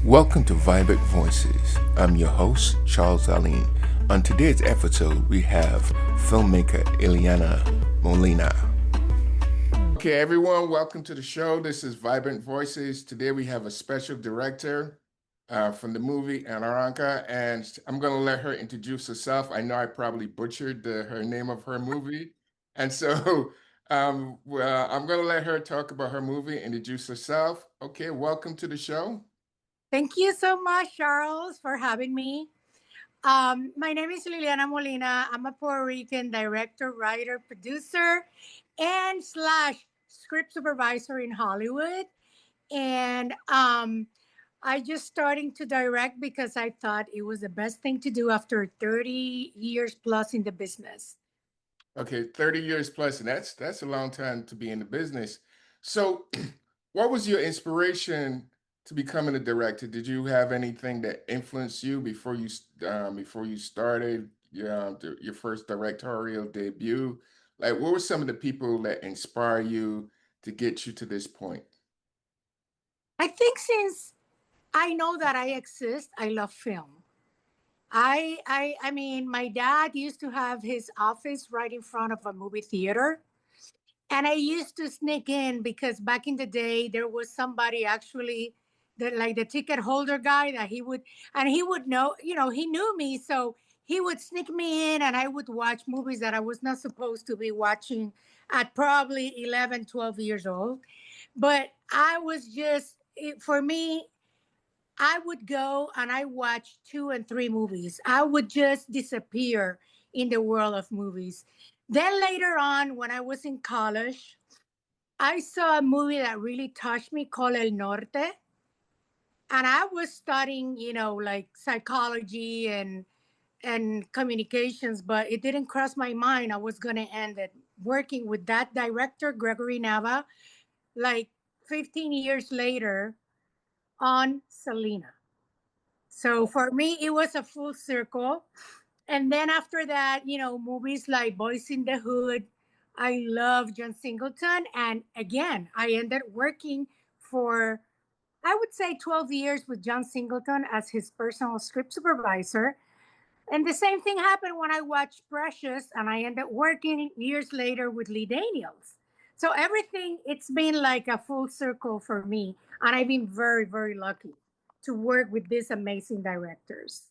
Welcome to Vibrant Voices. I'm your host, Charles Aline. On today's episode, we have filmmaker Liliana Molina. Okay, everyone, welcome to the show. This is Vibrant Voices. Today we have a special director from the movie Anaranca, and I'm going to let her introduce herself. I know I probably butchered her name of her movie, and so I'm going to let her talk about her movie, introduce herself. Okay, welcome to the show. Thank you so much, Charles, for having me. My name is Liliana Molina. I'm a Puerto Rican director, writer, producer, and slash script supervisor in Hollywood. And I just starting to direct because I thought it was the best thing to do after 30 years plus in the business. Okay, 30 years plus, and that's a long time to be in the business. So, what was your inspiration to becoming a director? Did you have anything that influenced you before you started your first directorial debut? Like, what were some of the people that inspire you to get you to this point? I think since I know that I exist, I love film. I mean, my dad used to have his office right in front of a movie theater. And I used to sneak in because back in the day there was somebody actually that like the ticket holder guy that he would know, he knew me. So he would sneak me in and I would watch movies that I was not supposed to be watching at probably 11, 12 years old. But I was just, for me, I would go and I watch 2 and 3 movies. I would just disappear in the world of movies. Then later on, when I was in college, I saw a movie that really touched me called El Norte. And I was studying, like psychology and communications, but it didn't cross my mind I was going to end it working with that director, Gregory Nava, like 15 years later on Selena. So for me, it was a full circle. And then after that, movies like Boys in the Hood. I love John Singleton. And again, I ended working for, I would say, 12 years with John Singleton as his personal script supervisor. And the same thing happened when I watched Precious, and I ended working years later with Lee Daniels. So everything, it's been like a full circle for me. And I've been very, very lucky to work with these amazing directors.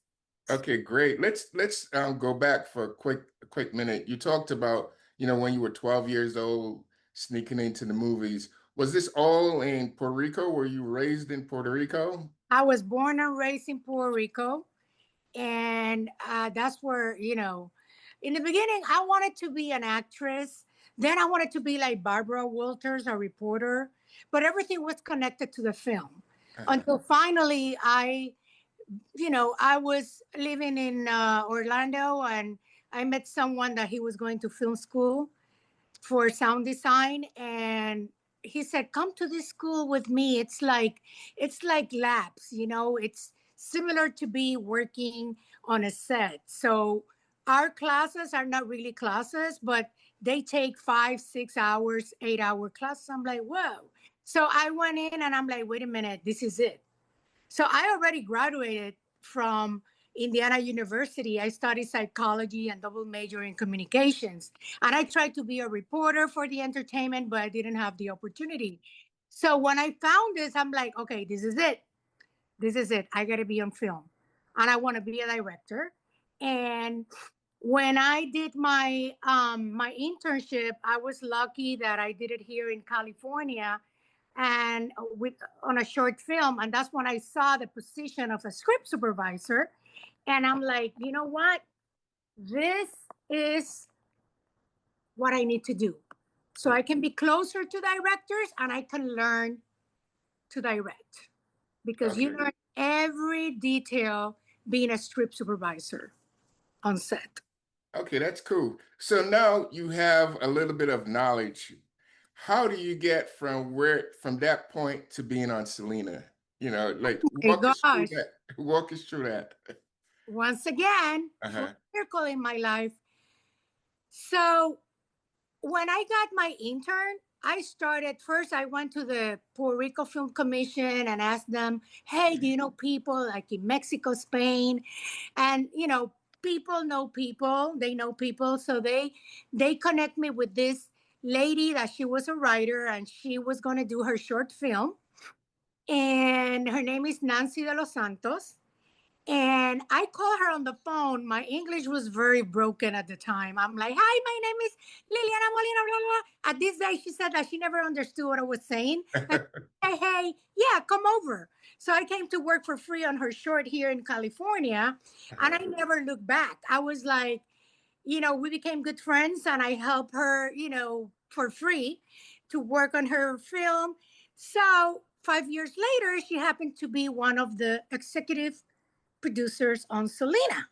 Okay, great. Let's go back for a quick minute. You talked about, when you were 12 years old, sneaking into the movies. Was this all in Puerto Rico? Were you raised in Puerto Rico? I was born and raised in Puerto Rico. And that's where, in the beginning, I wanted to be an actress. Then I wanted to be like Barbara Walters, a reporter. But everything was connected to the film Uh-huh. until finally I was living in Orlando and I met someone that he was going to film school for sound design. And he said, come to this school with me. It's like labs, it's similar to be working on a set. So our classes are not really classes, but they take 5 6 hours 8-hour classes. I'm like, whoa. So I went in and I'm like, wait a minute, this is it. So I already graduated from Indiana University. I studied psychology and double major in communications. And I tried to be a reporter for the entertainment, but I didn't have the opportunity. So when I found this, I'm like, okay, this is it. This is it. I got to be on film. And I want to be a director. And when I did my internship, I was lucky that I did it here in California and with on a short film, and that's when I saw the position of a script supervisor. And I'm like, you know what, this is what I need to do so I can be closer to directors and I can learn to direct, because you Okay. learn every detail being a script supervisor on set. Okay, that's cool. So now you have a little bit of knowledge. How do you get from that point to being on Selena? Like My walk us through gosh, that. Walk us through that. once again, full Uh-huh. circle in my life. So when I got my intern, I started first. I went to the Puerto Rico Film Commission and asked them, "Hey, do you know people like in Mexico, Spain?" And people know people. They know people, so they connect me with this lady that she was a writer and she was going to do her short film. And her name is Nancy de los Santos. And I called her on the phone. My English was very broken at the time. I'm like, "Hi, my name is Liliana Molina, blah, blah, blah." At this day, she said that she never understood what I was saying. And hey, yeah, come over. So I came to work for free on her short here in California. And I never looked back. I was like, we became good friends and I helped her, for free to work on her film. So 5 years later, she happened to be one of the executive producers on SELENA.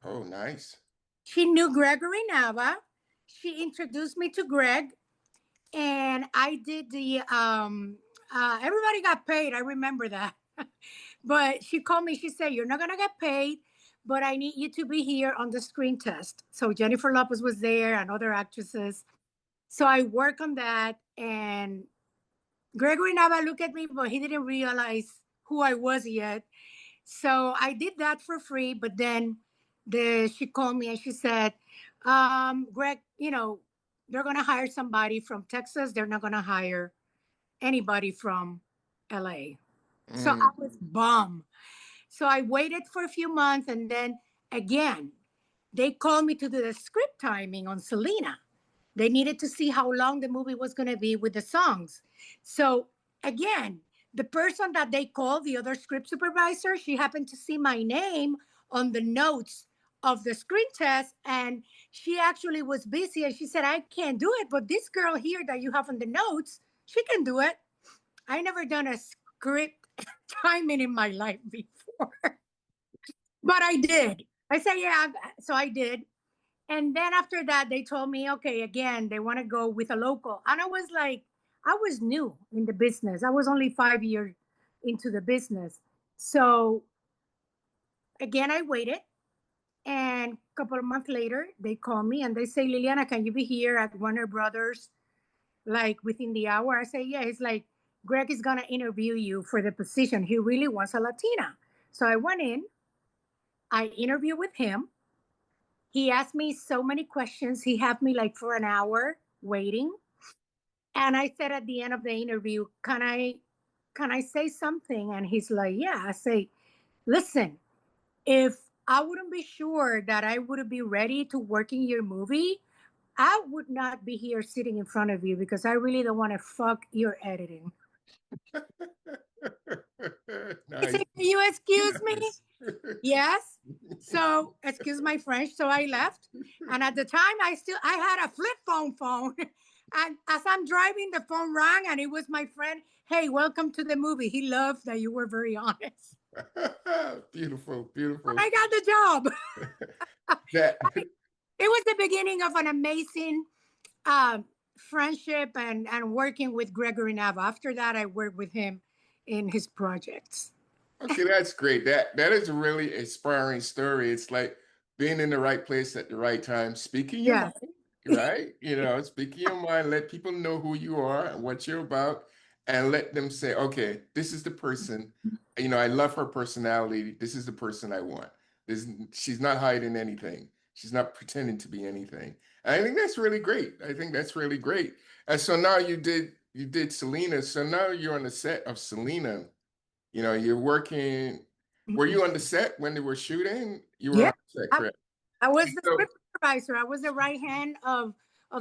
Oh, nice. She knew Gregory Nava. She introduced me to Greg, and I did the. Everybody got paid. I remember that. But she called me. She said, "You're not gonna get paid, but I need you to be here on the screen test." So Jennifer Lopez was there and other actresses. So I worked on that, and Gregory Nava looked at me, but he didn't realize who I was yet. So I did that for free, but then she called me and she said, "Greg, they're gonna hire somebody from Texas. They're not gonna hire anybody from LA." So I was bummed. So I waited for a few months, and then again, they called me to do the script timing on SELENA. They needed to see how long the movie was going to be with the songs. So again, the person that they called, the other script supervisor, she happened to see my name on the notes of the screen test, and she actually was busy, and she said, "I can't do it, but this girl here that you have on the notes, she can do it." I never done a script timing in my life before, but I did. I said, "Yeah," so I did. And then after that, they told me, okay, again, they want to go with a local. And I was like, I was new in the business. I was only 5 years into the business. So again, I waited. And a couple of months later, they call me and they say, "Liliana, can you be here at Warner Brothers like within the hour?" I say, "Yeah." It's like, "Greg is going to interview you for the position. He really wants a Latina." So I went in, I interviewed with him. He asked me so many questions. He had me like for an hour waiting. And I said at the end of the interview, can I say something? And he's like, "Yeah." I say, "Listen, if I wouldn't be sure that I would be ready to work in your movie, I would not be here sitting in front of you because I really don't want to fuck your editing." I Nice. said, "Can you excuse me?" Nice. Yes. So excuse my French. So I left. And at the time I had a flip phone. And as I'm driving, the phone rang and it was my friend. "Hey, welcome to the movie. He loved that you were very honest." Beautiful, But beautiful. I got the job. That It was the beginning of an amazing uh, friendship and working with Gregory Nava. After that, I worked with him in his projects. okay, that's great. That is a really inspiring story. It's like being in the right place at the right time, speaking your Yeah. mind, right? Speaking your mind, let people know who you are and what you're about, and let them say, okay, this is the person. I love her personality. This is the person I want. She's not hiding anything. She's not pretending to be anything. And I think that's really great. I think that's really great. And so now you did Selena. So now you're on the set of Selena. You're working. Were you on the set when they were shooting? You were Yeah. on the set, I, correct? I was And the so, script supervisor. I was the right hand of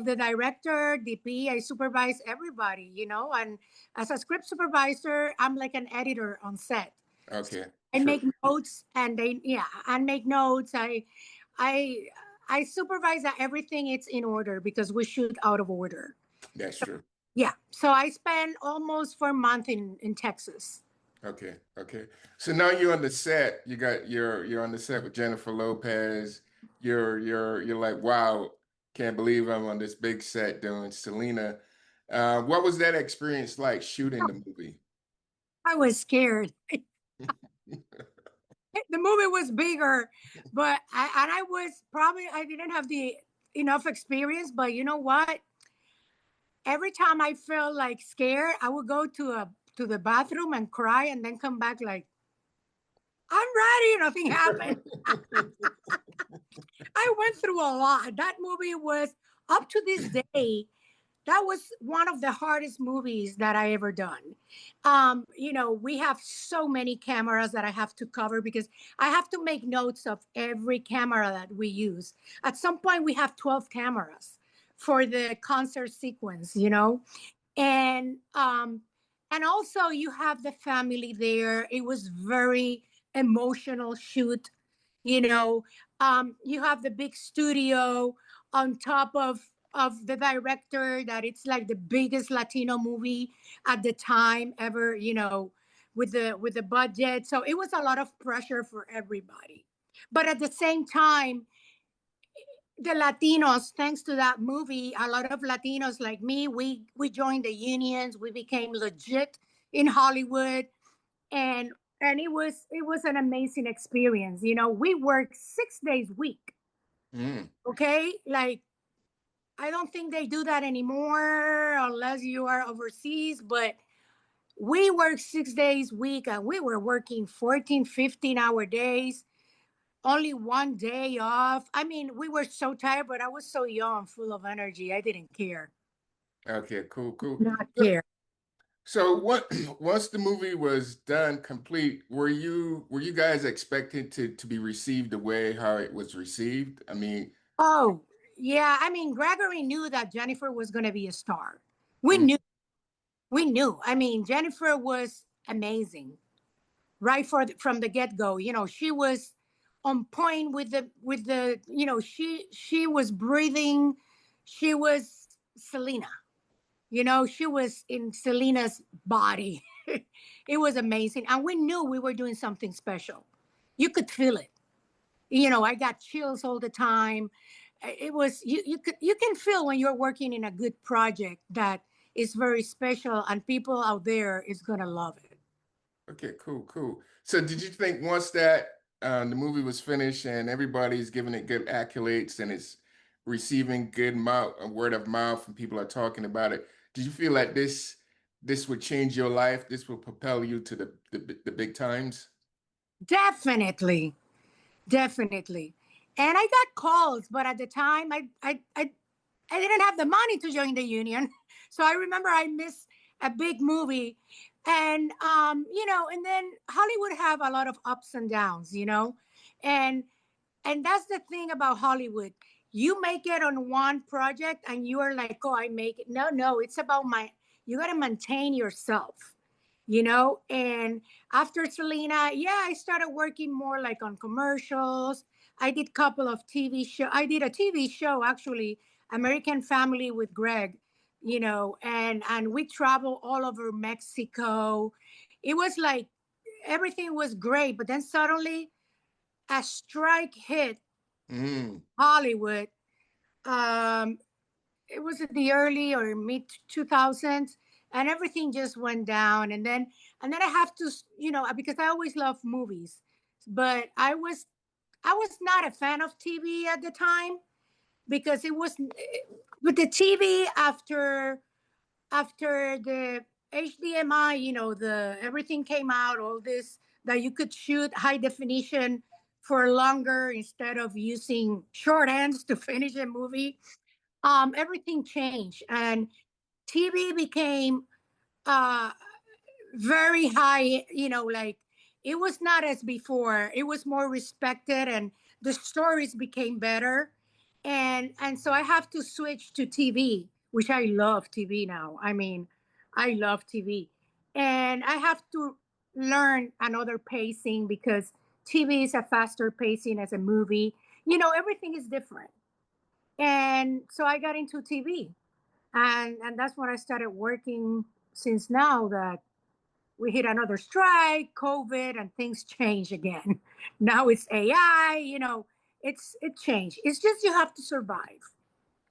the director, DP. I supervise everybody, and as a script supervisor, I'm like an editor on set. okay, I sure. make notes, and I make notes. I I supervise that everything is in order because we shoot out of order. That's true. Yeah. So I spent almost 4 months in Texas. Okay, okay. So now you're on the set. You're on the set with Jennifer Lopez. You're like, wow, can't believe I'm on this big set doing Selena. What was that experience like shooting the movie? I was scared. The movie was bigger, but I didn't have the enough experience. But you know what? every time I felt like scared, I would go to the bathroom and cry, and then come back like, I'm ready. Nothing happened. I went through a lot. That movie was, up to this day, that was one of the hardest movies that I ever done. We have so many cameras that I have to cover because I have to make notes of every camera that we use. At some point, we have 12 cameras for the concert sequence. And also you have the family there. It was very emotional shoot. you know you have the big studio on top of the director, that it's like the biggest Latino movie at the time ever, with the budget. So it was a lot of pressure for everybody, but at the same time, the Latinos, thanks to that movie, a lot of Latinos like me, we joined the unions. We became legit in Hollywood, and it was an amazing experience. We worked 6 days a week. Mm. Okay, like, I don't think they do that anymore unless you are overseas, but we work 6 days a week, and we were working 14, 15-hour days, only one day off. I mean, we were so tired, but I was so young, full of energy. I didn't care. Okay, cool, cool. Not care. So what once the movie was done complete, were you guys expected to be received the way how it was received? I mean, Oh, yeah. I mean, Gregory knew that Jennifer was going to be a star. We mm, knew. We knew. I mean, Jennifer was amazing right from the get go. She was on point with the. She was breathing. She was Selena. She was in Selena's body. It was amazing, and we knew we were doing something special. You could feel it. I got chills all the time. It was you can feel when you're working in a good project that is very special, and people out there is gonna love it. okay, cool, cool. So did you think once that the movie was finished and everybody's giving it good accolades and it's receiving good word of mouth and people are talking about it, did you feel like this would change your life? This will propel you to the big times? Definitely, definitely. And I got calls, but at the time, I didn't have the money to join the union. So I remember I missed a big movie. And then Hollywood have a lot of ups and downs. And that's the thing about Hollywood. You make it on one project and you are like, oh, I make it. No, no, it's about you got to maintain yourself. And after Selena, yeah, I started working more like on commercials. I did a couple of TV show. I did a TV show, actually, American Family with Greg, and we travel all over Mexico. It was like everything was great, but then suddenly a strike hit Mm. Hollywood. Um, it was in the early or mid 2000s, and everything just went down. And then I have to, because I always love movies, but I was not a fan of TV at the time, because it was with the TV after the HDMI, the everything came out, all this, that you could shoot high definition for longer instead of using short ends to finish a movie. Everything changed, and TV became uh very high, like, it was not as before. It was more respected, and the stories became better. And so I have to switch to TV, which I love TV now. I mean, I love TV. And I have to learn another pacing, because TV is a faster pacing as a movie. Everything is different. And so I got into TV. And that's when I started working, since now that we hit another strike, COVID, and things change again. Now it's AI, it changed. It's just you have to survive.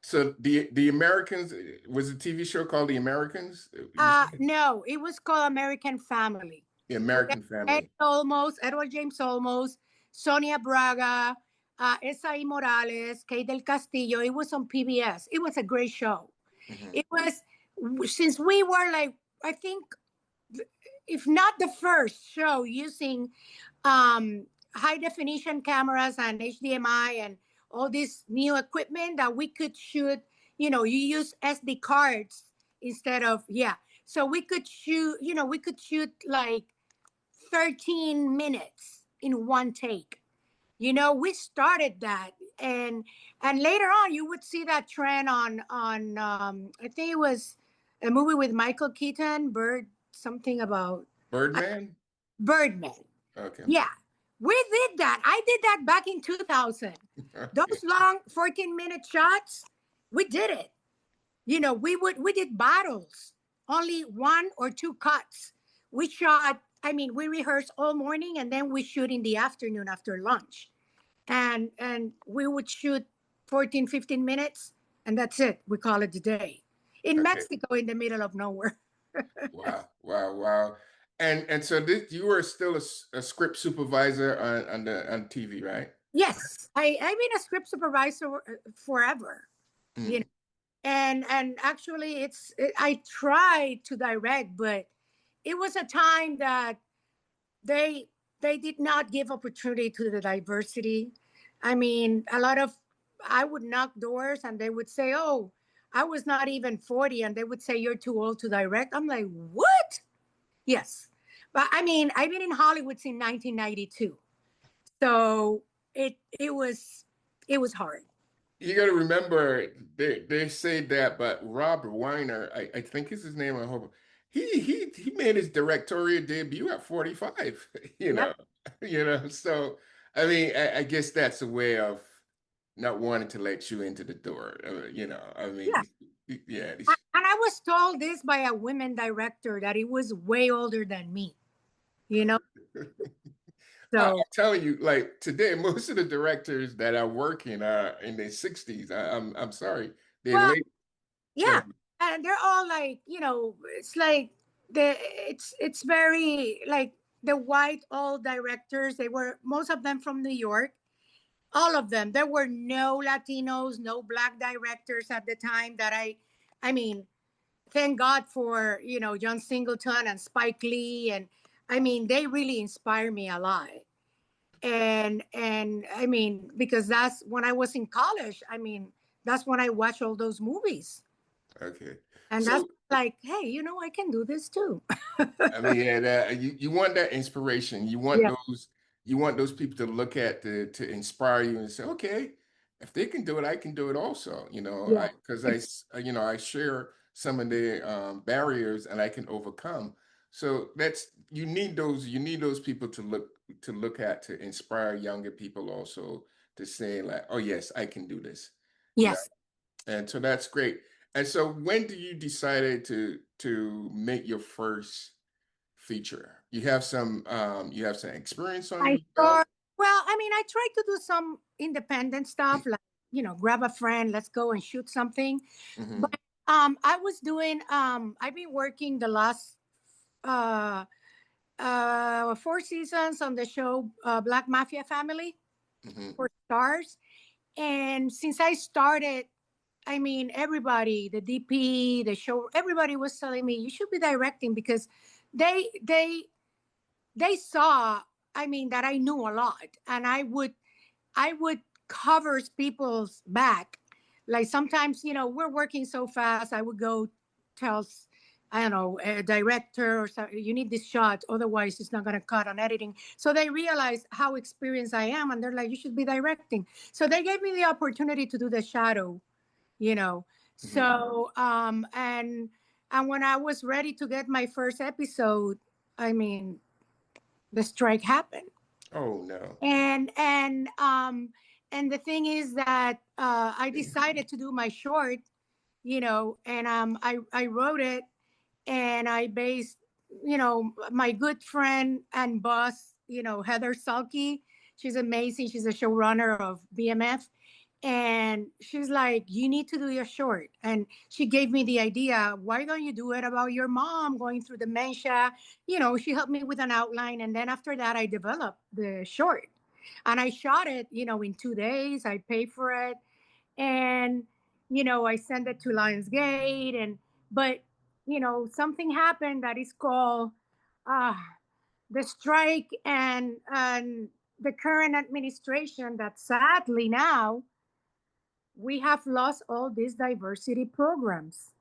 So the Americans, was a TV show called The Americans? You said No, it was called American Family. The With American Ed Family. Olmos, Edward James Olmos, Sonia Braga, Esai Morales, Kate del Castillo. It was on PBS. It was a great show. Mhm. It was since we were like, I think, if not the first show using high definition cameras and HDMI and all this new equipment that we could shoot, you use SD cards instead of, yeah. So we could shoot, we could shoot like 13 minutes in one take. We started that, and later on you would see that trend on I think it was a movie with Michael Keaton, something about Birdman. Birdman. Okay. Yeah, we did that. I did that back in 2000. Okay. Those long 14-minute shots, we did it. We did battles, only one or two cuts. We shot. I mean, we rehearsed all morning and then we shoot in the afternoon after lunch. And we would shoot 14, 15 minutes and that's it. We call it a day. In Mexico, in the middle of nowhere. Wow. And so you were still a script supervisor on TV, right? Yes. I've been a script supervisor forever. And actually I tried to direct, but it was a time that they did not give opportunity to the diversity. I mean, I would knock doors and they would say, oh, I was not even 40. And they would say, you're too old to direct. I'm like, what? Yes. But I mean, I've been in Hollywood since 1992. So it was hard. You got to remember, they say that, but Rob Reiner, I think is his name. I hope he made his directorial debut at 45. So I mean, I guess that's a way of not wanting to let you into the door. I mean, yeah. And I was told this by a women director that he was way older than me. So I'm telling you, like today, most of the directors that are working are in their 60s. I'm sorry, they're late. Yeah, and they're all like, it's like it's very like the white old directors. They were, most of them from New York, all of them. There were no Latinos, no Black directors at the time that I mean, thank God for John Singleton and Spike Lee, and I mean, they really inspire me a lot. And I mean, because that's when I was in college. I mean, that's when I watched all those movies. Okay. And that's like, hey, I can do this too. I mean, yeah, you want that inspiration. You want those people to look at to inspire you and say, okay, if they can do it, I can do it also. Because I share some of the barriers and I can overcome. So you need those people to look at to inspire younger people also to say like, oh yes, I can do this. Yes. And so that's great. And so when do you decided to make your first feature? You have some experience on your belt? Well, I mean, I tried to do some independent stuff, like, grab a friend, let's go and shoot something. Mm-hmm. But I was doing I've been working the last 4 seasons on the show Black Mafia Family for Stars. And since I started, I mean, everybody, the DP, the show, everybody was telling me you should be directing, because they saw, I mean, that I knew a lot, and I would cover people's back. Like sometimes, we're working so fast, I would go tell, I don't know, a director or something, you need this shot, otherwise it's not going to cut on editing. So they realized how experienced I am, and they're like, you should be directing. So they gave me the opportunity to do the shadow. So and when I was ready to get my first episode, I mean, the strike happened. Oh no. And the thing is that I decided to do my short, and I wrote it, and I based, my good friend and boss, Heather Sulkey, she's amazing, she's a showrunner of BMF. And she's like, you need to do your short. And she gave me the idea, why don't you do it about your mom going through dementia? She helped me with an outline. And then after that, I developed the short. And I shot it, in 2 days. I paid for it. And, I sent it to Lionsgate. But something happened that is called uh, the strike and the current administration, that sadly now we have lost all these diversity programs.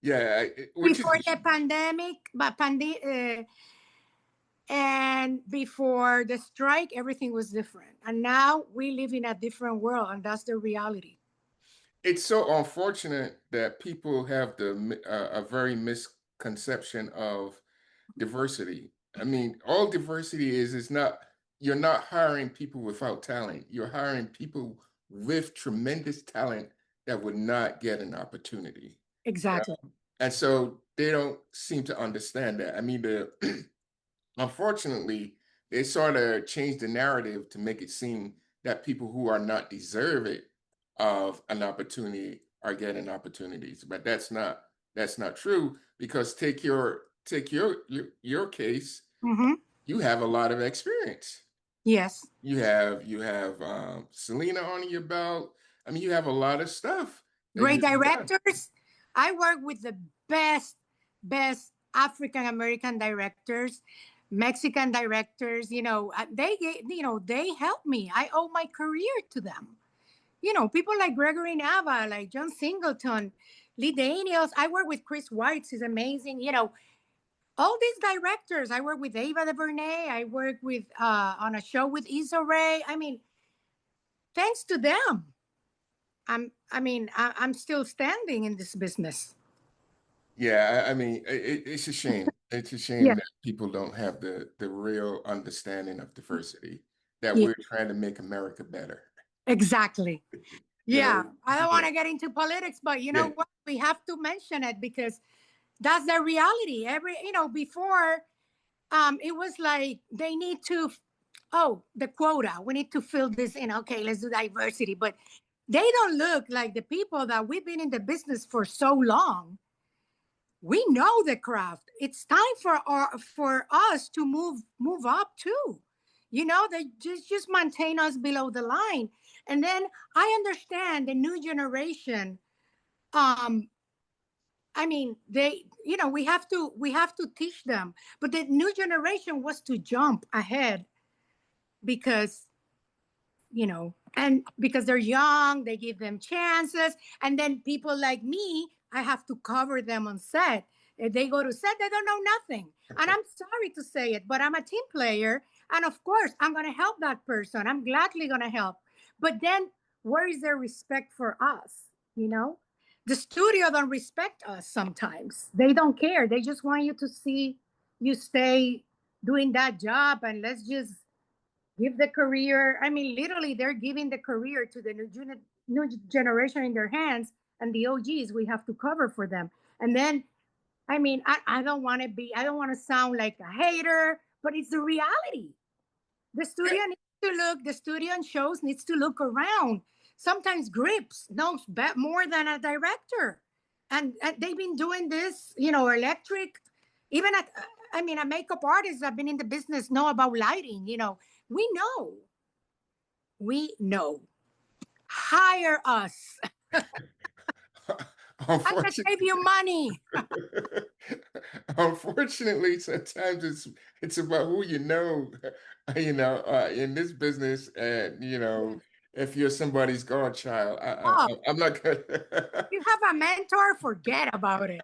Yeah, which Before is the pandemic, and before the strike, everything was different. And now we live in a different world, and that's the reality. it's so unfortunate that people have a very misconception of diversity. I mean, all diversity is not, you're not hiring people without talent. You're hiring people with tremendous talent that would not get an opportunity. Exactly. And so they don't seem to understand that. I mean, unfortunately, they sort of changed the narrative to make it seem that people who are not deserving of an opportunity are getting opportunities, but that's not true, because take your case. Mm-hmm. You have a lot of experience. Yes. You have SELENA on your belt. I mean, you have a lot of stuff that Great you've done. directors. I work with the best African American directors, Mexican directors. They help me. I owe my career to them. People like Gregory Nava, like John Singleton, Lee Daniels. I work with Chris Weitz, is amazing. All these directors. I work with Ava Duvernay. I work with on a show with Issa Rae. I mean, thanks to them, I'm still standing in this business. Yeah, I mean, it's a shame. It's a shame Yeah, that people don't have the real understanding of diversity, that yeah, we're trying to make America better. exactly. You Yeah, know, I don't want yeah, to get into politics, but you know yeah, what? We have to mention it because that's the reality. Before, it was like they need to, oh, the quota. We need to fill this in. Okay, let's do diversity, but they don't look like the people that we've been in the business for so long. We know the craft. It's time for us to move up too. They just maintain us below the line. And then I understand the new generation. Um, I mean, we have to teach them. But the new generation was to jump ahead because and because they're young, they give them chances. And then people like me, I have to cover them on set. If they go to set, they don't know nothing. And I'm sorry to say it, but I'm a team player. And of course, I'm going to help that person. I'm gladly going to help. But then where is their respect for us? The studio don't respect us sometimes. They don't care. They just want you to see you stay doing that job, and let's just give the career. I mean, literally, they're giving the career to the new generation in their hands, and the OGs we have to cover for them. And then, I mean, I don't want to sound like a hater, but it's the reality. The studio and shows needs to look around. Sometimes grips knows more than a director, and they've been doing this, electric. Even a makeup artist that been in the business know about lighting. We know, we know. Hire us. I'm gonna save unfortunately, you money. unfortunately, sometimes it's about who you know, in this business, and if you're somebody's godchild, Oh, I'm not gonna. you have a mentor, forget about it.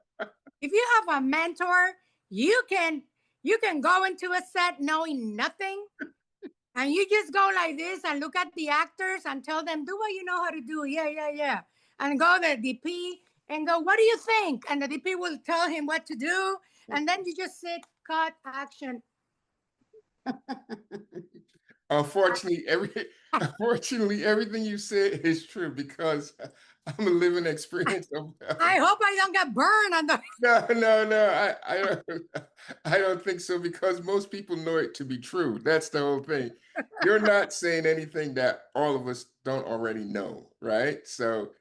If you have a mentor, you can go into a set knowing nothing, and you just go like this and look at the actors and tell them, do what you know how to do. Yeah, yeah, yeah. And go to the DP and go, what do you think? And the DP will tell him what to do. And then you just sit, cut, action. Unfortunately, unfortunately, everything you said is true, because I'm a living experience of. I hope I don't get burned on the. No, no, no. I don't think so, because most people know it to be true. That's the whole thing. You're not saying anything that all of us don't already know, right? So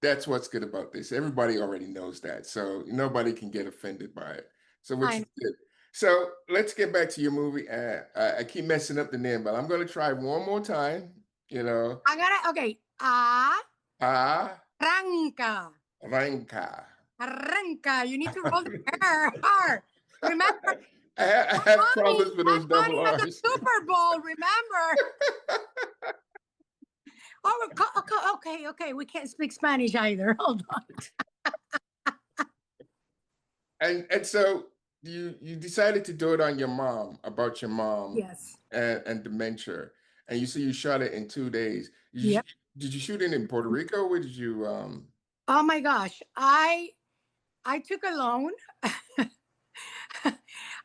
that's what's good about this. Everybody already knows that, so nobody can get offended by it. So which I is know. good. So let's get back to your movie. I keep messing up the name, but I'm going to try one more time. Okay. Ah, Arranca. Ranka. Arranca. You need to roll the R. Remember, I have problems with those double Bunny has a R's. Super Bowl, remember? Oh, okay. We can't speak Spanish either. Hold on. And so you decided to do it on your mom, about your mom. Yes. And dementia. And you say you shot it in 2 days. Yep. Did you shoot it in Puerto Rico? Where did you Oh my gosh. I took a loan.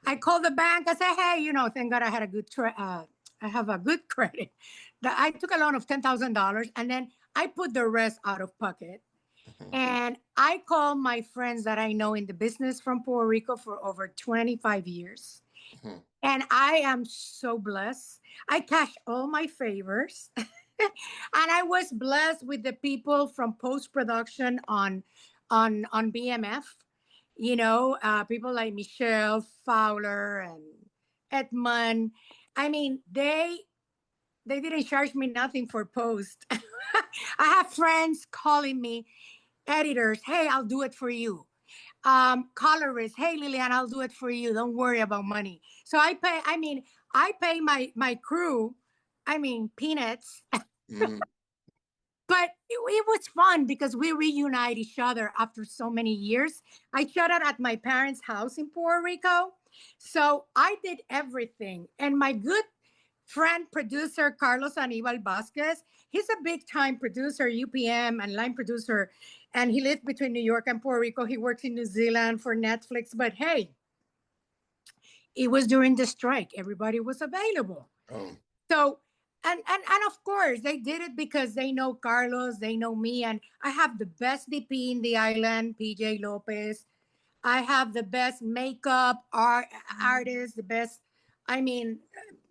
I called the bank. I said, hey, thank God I had a good I have a good credit. I took a loan of $10,000 and then I put the rest out of pocket. And I called my friends that I know in the business from Puerto Rico for over 25 years. And I am so blessed. I cashed all my favors. And I was blessed with the people from post-production on BMF. People like Michelle Fowler and Edmund. I mean, they didn't charge me nothing for post. I have friends calling me, editors, hey, I'll do it for you. Colorists, hey, Liliana, I'll do it for you. Don't worry about money. So I pay my crew, peanuts. But it was fun because we reunite each other after so many years. I shot it at my parents' house in Puerto Rico. So I did everything. And my good friend, producer, Carlos Aníbal Vasquez, he's a big time producer, UPM and line producer. And he lives between New York and Puerto Rico. He works in New Zealand for Netflix. But hey, it was during the strike. Everybody was available. So, and of course, they did it because they know Carlos, they know me. And I have the best DP in the island, PJ Lopez. I have the best makeup artists, the best,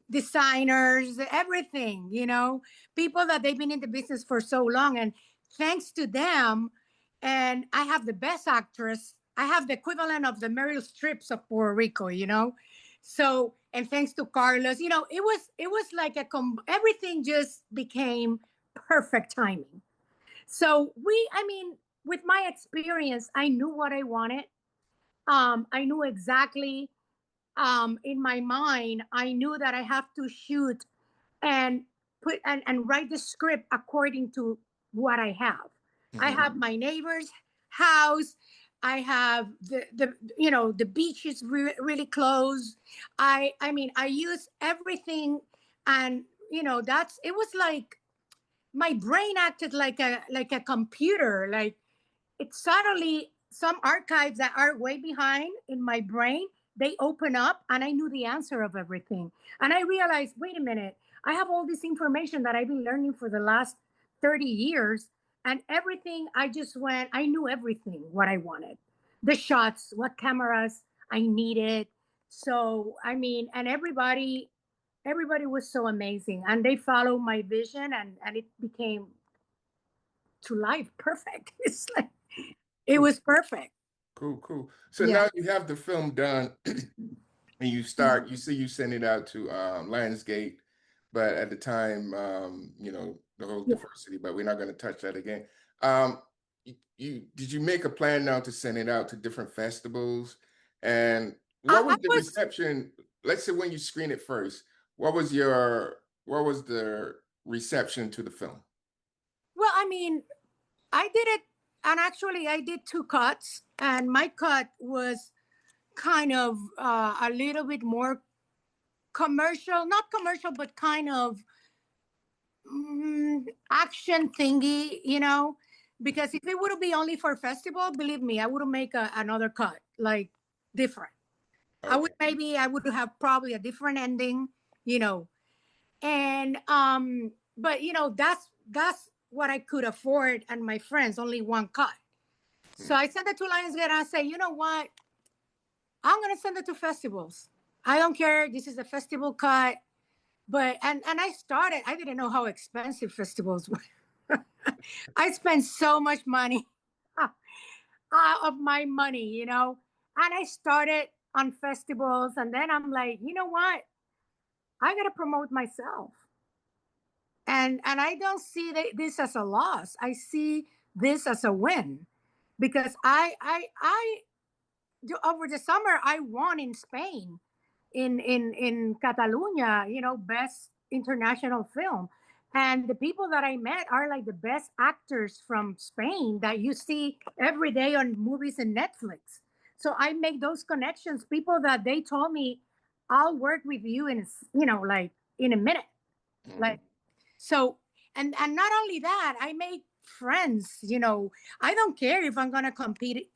designers, everything, people that they've been in the business for so long. And thanks to them, and I have the best actress. I have the equivalent of the Meryl Streeps of Puerto Rico, So, and thanks to Carlos, it was like everything just became perfect timing. So with my experience, I knew what I wanted. I knew exactly, in my mind, I knew that I have to shoot and put and write the script according to what I have. I have my neighbor's house. I have the beach is really close. I use everything, and it was like my brain acted like a computer. Like it suddenly, some archives that are way behind in my brain, they open up and I knew the answer of everything. And I realized, wait a minute, I have all this information that I've been learning for the last 30 years. And everything, I knew everything, what I wanted. The shots, what cameras I needed. So, and everybody was so amazing. And they followed my vision and it became to life perfect. It's like, it was perfect. Cool. So now you have the film done and you start, you send it out to Lionsgate, but at the time, the whole diversity, but we're not going to touch that again. Did you make a plan now to send it out to different festivals? And what was the reception? Let's say when you screen it first, what was the reception to the film? Well, I did it, and actually I did 2 cuts, and my cut was kind of a little bit more commercial, not commercial, but kind of action thingy, because if it would be only for festival, believe me, I would make another cut, like different. Okay. I would have probably a different ending, and but that's what I could afford, and my friends only 1 cut. So I sent it to Lionsgate and I say, you know what? I'm gonna send it to festivals. I don't care. This is a festival cut. But and I didn't know how expensive festivals were. I spent so much money of my money, and I started on festivals, and then I'm like, you know what? I gotta promote myself. And I don't see this as a loss. I see this as a win, because over the summer I won in Spain, in Catalonia, best international film. And the people that I met are like the best actors from Spain that you see every day on movies and Netflix. So I make those connections. People that they told me, I'll work with you like in a minute. Like, so, and not only that, I make friends. I don't care if I'm gonna compete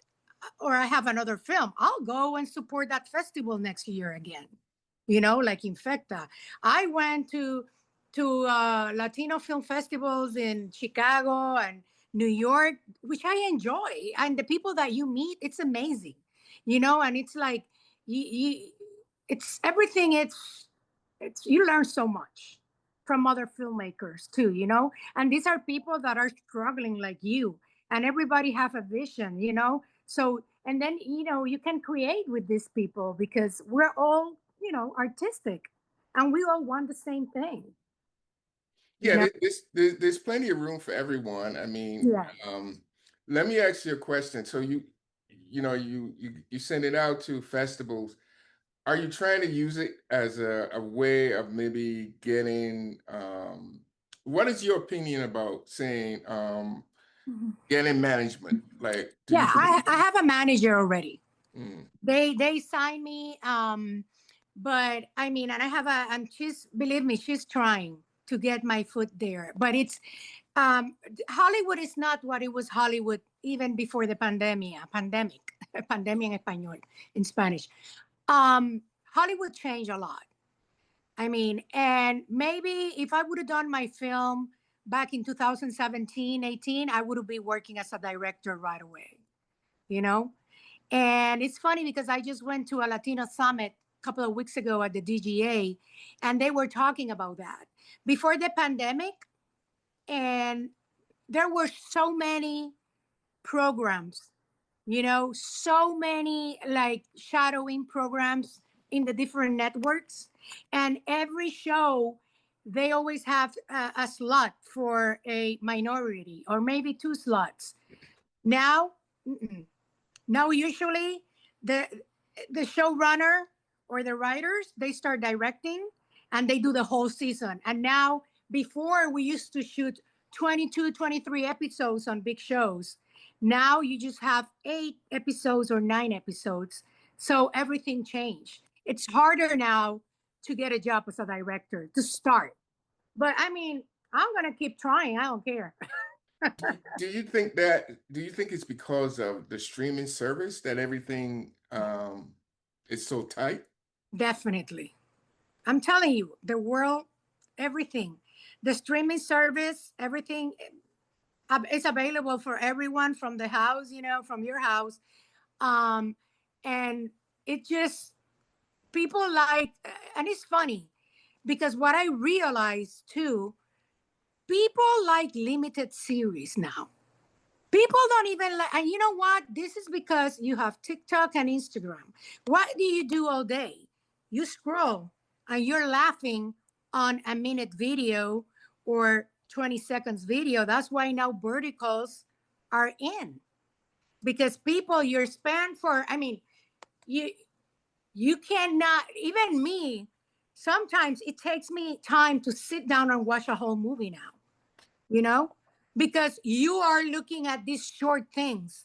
or I have another film. I'll go and support that festival next year again. Like Infecta. I went to Latino film festivals in Chicago and New York, which I enjoy. And the people that you meet, it's amazing. And it's like it's everything. It's you learn so much from other filmmakers too. And these are people that are struggling like you, and everybody have a vision. So, and then you can create with these people because we're all artistic, and we all want the same thing. Yeah, there's plenty of room for everyone. I mean, Yeah. let me ask you a question. So you send it out to festivals. Are you trying to use it as a way of maybe getting, what is your opinion about saying, getting management? Like, Yeah, I have a manager already. Mm. They sign me, but I mean, and I have and she's, believe me, she's trying to get my foot there. But it's Hollywood is not what it was Hollywood even before the pandemic. Pandemia en español, in Spanish. Hollywood changed a lot. I mean, and maybe if I would have done my film back in 2017, 18, I would have been working as a director right away, you know? And it's funny because I just went to a Latino summit a couple of weeks ago at the DGA, and they were talking about that. Before the pandemic, and there were so many programs, so many like shadowing programs in the different networks, and every show they always have a slot for a minority or maybe two slots. Now, now usually the showrunner or the writers, they start directing and they do the whole season. And now, before we used to shoot 22, 23 episodes on big shows. Now you just have 8 episodes or 9 episodes. So everything changed. It's harder now to get a job as a director, to start. But I mean, I'm going to keep trying. I don't care. Do you think it's because of the streaming service that everything is so tight? Definitely. I'm telling you, the world, everything, the streaming service, everything is available for everyone from the house, from your house. And it just, people like, and it's funny because what I realized too, people like limited series now. People don't even like, and you know what? This is because you have TikTok and Instagram. What do you do all day? You scroll and you're laughing on a minute video or 20 seconds video. That's why now verticals are in, because people, your span for, I mean, you cannot, even me, sometimes it takes me time to sit down and watch a whole movie now, because you are looking at these short things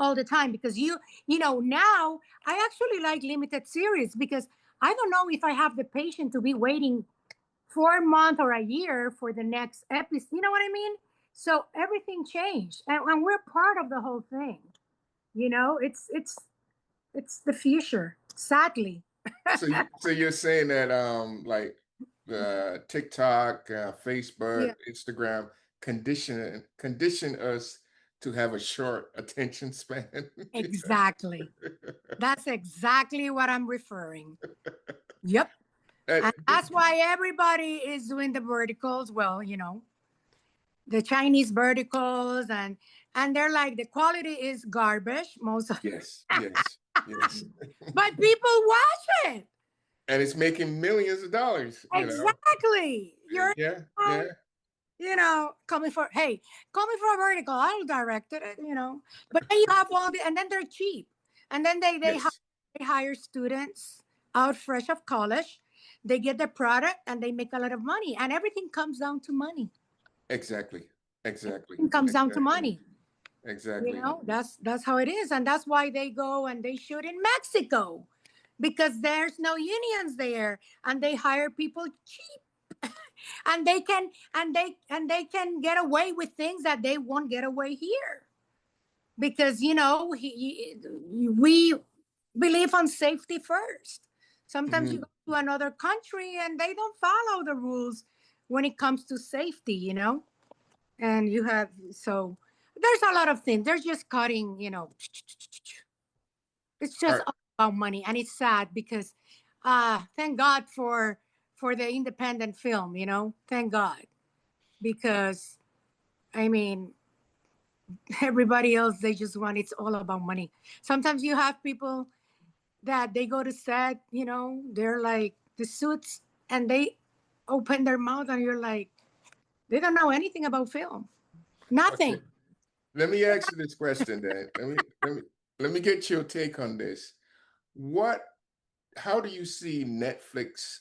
all the time, because now I actually like limited series because I don't know if I have the patience to be waiting for a month or a year for the next episode. You know what I mean? So everything changed, and we're part of the whole thing. It's the future, sadly. So you're saying that like TikTok, Facebook, Yeah, Instagram condition us to have a short attention span. exactly. That's exactly what I'm referring. Yep. Uh, And that's why everybody is doing the verticals. Well, the Chinese verticals, and they're like, the quality is garbage most of yes, yes, yes. but people watch it. And it's making millions of dollars, Exactly. You're Yeah, right. yeah. call me for a vertical. I'll direct it, But then you have and then they're cheap. And then they Yes. hire students out fresh of college. They get the product and they make a lot of money. And everything comes down to money. Exactly. Exactly. It comes down to Exactly. money. Exactly. That's how it is. And that's why they go and they shoot in Mexico, because there's no unions there, and they hire people cheap. And they can get away with things that they won't get away here, because we believe on safety first. Sometimes you Hmm. go to another country and they don't follow the rules when it comes to safety. And so there's a lot of things. They're just cutting. It's All just right. all about money, and it's sad because thank God for the independent film. Thank God, because I mean, everybody else, they just want, it's all about money. Sometimes you have people that they go to set, they're like the suits, and they open their mouth and you're like, they don't know anything about film. Okay. Nothing. Let me ask you this question then. Let me get your take on this. What How do you see Netflix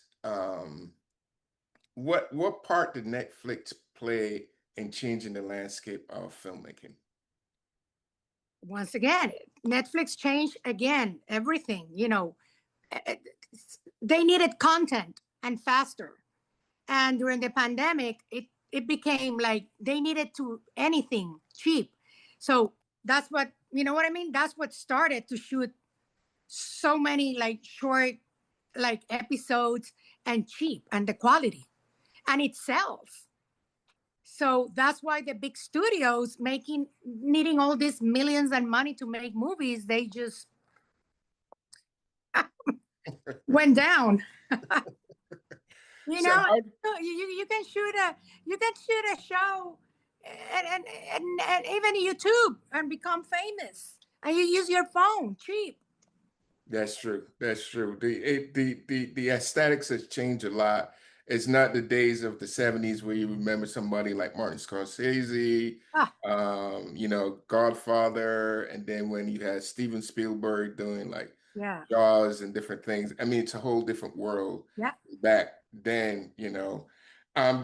what part did Netflix play in changing the landscape of filmmaking? Once again, Netflix changed again everything. Eh, they needed content and faster. And during the pandemic, it became like they needed to anything cheap. So that's what, what I mean? That's what started to shoot so many like short like episodes, and cheap, and the quality, and it sells. So that's why the big studios needing all these millions and money to make movies, they just went down. you So know how you can shoot a show, and even YouTube, and become famous, and you use your phone cheap. That's true. That's true. The aesthetics has changed a lot. It's not the days of the 70s where you remember somebody like Martin Scorsese, Ah, Godfather, and then when you had Steven Spielberg doing like yeah, Jaws and different things. I mean, it's a whole different world yeah. back then. Do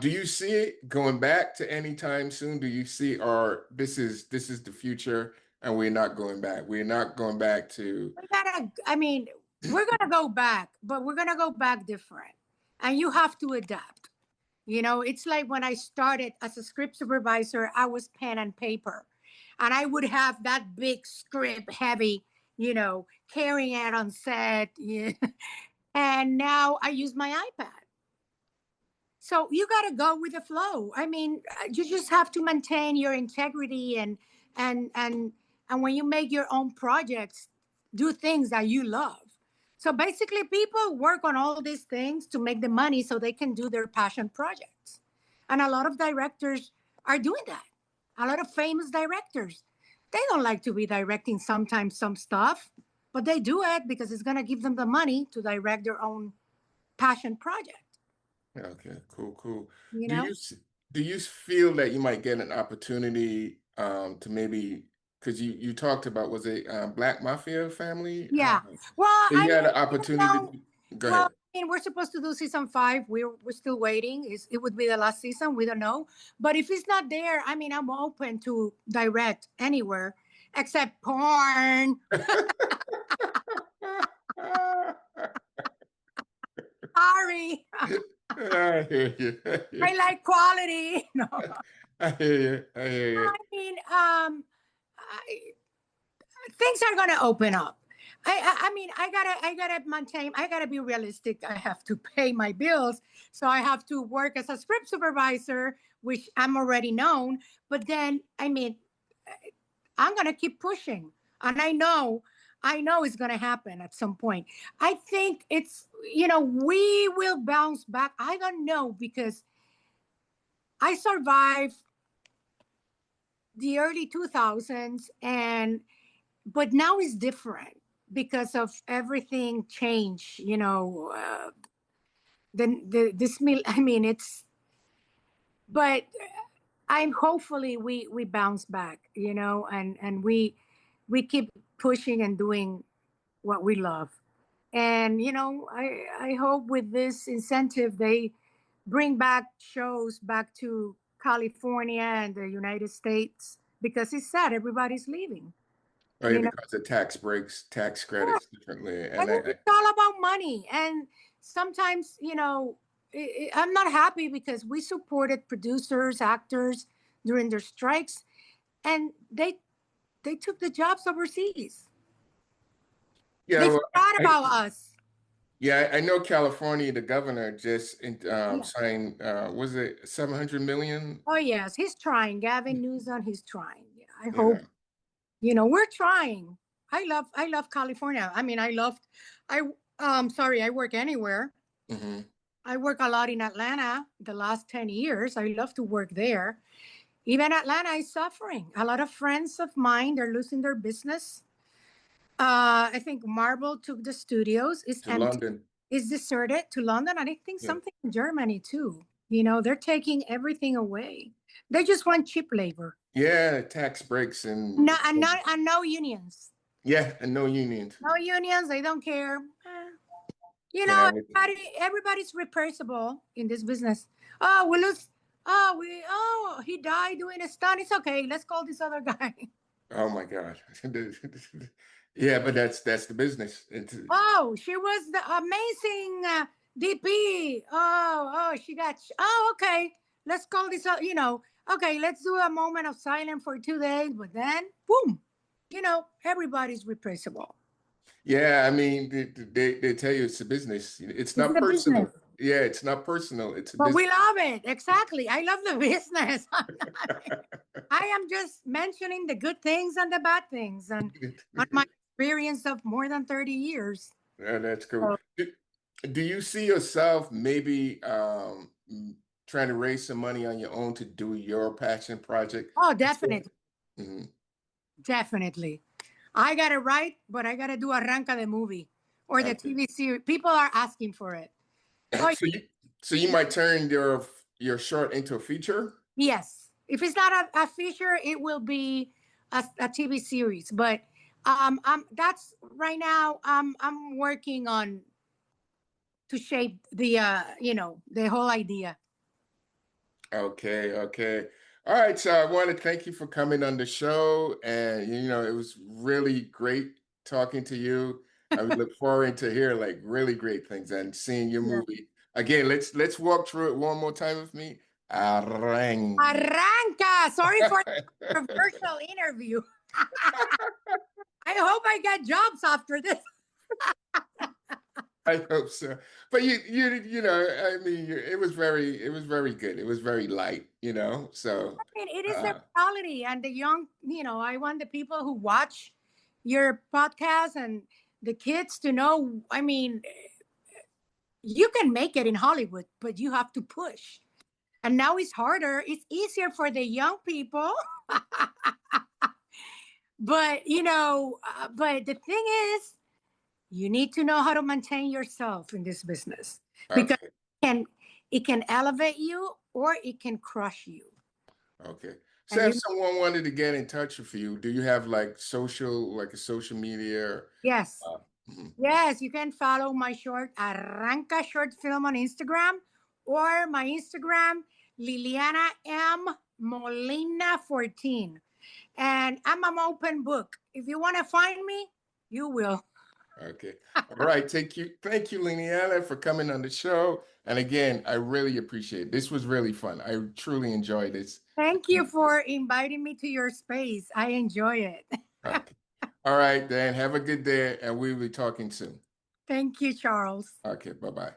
you see it going back to any time soon? Do you see, or this is the future and we're not going back? We're not going back to I mean, we're gonna go back, but we're gonna go back different, and you have to adapt. It's like when I started as a script supervisor, I was pen and paper, and I would have that big script, heavy, carrying it on set. Yeah. And now I use my iPad. So you got to go with the flow. I mean, you just have to maintain your integrity, and and and when you make your own projects, do things that you love. So basically, people work on all these things to make the money so they can do their passion projects. And a lot of directors are doing that. A lot of famous directors, they don't like to be directing sometimes some stuff, but they do it because it's going to give them the money to direct their own passion project. Okay, cool, cool. You Do know? you do you feel that you might get an opportunity to maybe because you talked about was it Black Mafia family? Yeah. Well, So you I had mean, an opportunity. Go well, ahead. I mean, we're supposed to do season 5. We're still waiting. It would be the last season. We don't know. But if it's not there, I mean, I'm open to direct anywhere except porn. Sorry. I hear you. I hear I like quality. No. I hear you. I hear you. I mean, things are gonna open up. I mean, I gotta maintain. I gotta be realistic. I have to pay my bills, so I have to work as a script supervisor, which I'm already known. But then, I mean, I'm gonna keep pushing, and I know it's gonna happen at some point. I think we will bounce back. I don't know, because I survived the early 2000s, but now it's different because of everything change. I mean, it's, but I'm hopefully we bounce back, and we keep pushing and doing what we love. And I hope with this incentive they bring back shows back to California and the United States, because it's sad everybody's leaving. Oh yeah, You know, because of tax breaks, tax yeah. credits differently, and And it's all about money. And sometimes, I'm not happy because we supported producers, actors during their strikes, and they took the jobs overseas. yeah, They well, forgot about us. yeah, I know California, the governor just Yeah. signed, was it 700 million? Oh yes, he's trying. Gavin Newsom, he's trying. Yeah, I hope. Yeah. We're trying. I love California. I mean, I sorry, I work anywhere. Hmm. I work a lot in Atlanta the last 10 years. I love to work there. Even Atlanta is suffering. A lot of friends of mine, they're losing their business. I think Marvel took the studios. It's To empty. London. It's deserted to London. And I think Yeah. something in Germany too. They're taking everything away. They just want cheap labor. Yeah, tax breaks and No, and no unions. yeah, and no unions. No unions. They don't care. Yeah, Everybody's replaceable in this business. Oh, we lose. Oh, he died doing a stunt. It's okay. Let's call this other guy. oh my God. Yeah, but that's the business. Oh, she was the amazing DP. Oh, she got. Oh, okay. Let's call this. Okay, let's do a moment of silence for 2 days. But then, boom. Everybody's replaceable. Yeah, I mean, they tell you it's a business. It's not personal. Business. Yeah, it's not personal. It's a But business. we love it. Exactly. I love the business. I am just mentioning the good things and the bad things and on my experience of more than 30 years. Yeah, that's cool. Do you see yourself maybe trying to raise some money on your own to do your passion project? Oh, definitely. Mm-hmm. Definitely. I got to write, but I got to do Arranca the movie or the TV series. People are asking for it. Oh, So you might turn your short into a feature? Yes. If it's not a feature, it will be a TV series. But that's right now. I'm working on to shape the the whole idea. Okay. All right, so I want to thank you for coming on the show, and it was really great talking to you. I look forward to hear like really great things and seeing your movie. Again, let's walk through it one more time with me. Arranca. Arranca. Sorry for the controversial interview. I hope I get jobs after this. I hope so. But I mean, it was very good. It was very light, So I mean, it is a reality, and the young, I want the people who watch your podcast and the kids to know. I mean, you can make it in Hollywood, but you have to push. And now it's harder. It's easier for the young people. But but the thing is, you need to know how to maintain yourself in this business, because it can elevate you or it can crush you. Okay. So if someone wanted to get in touch with you, do you have like a social media? Yes. Yes, you can follow my Arranca short film on Instagram, or my Instagram, Liliana M Molina 14. And I'm an open book. If you want to find me, you will. Okay. All right. Thank you, Liliana, for coming on the show. And again, I really appreciate it. This was really fun. I truly enjoyed this. Thank you for inviting me to your space. I enjoy it. Okay. All right, Dan. Have a good day, and we'll be talking soon. Thank you, Charles. Okay. Bye-bye.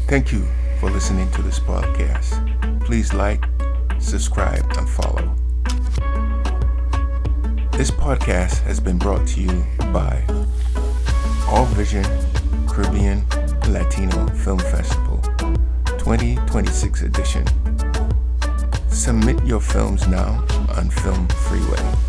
Thank you for listening to this podcast. Please like, subscribe, and follow. This podcast has been brought to you by All Vision Caribbean Latino Film Festival 2026 edition. Submit your films now on Film Freeway.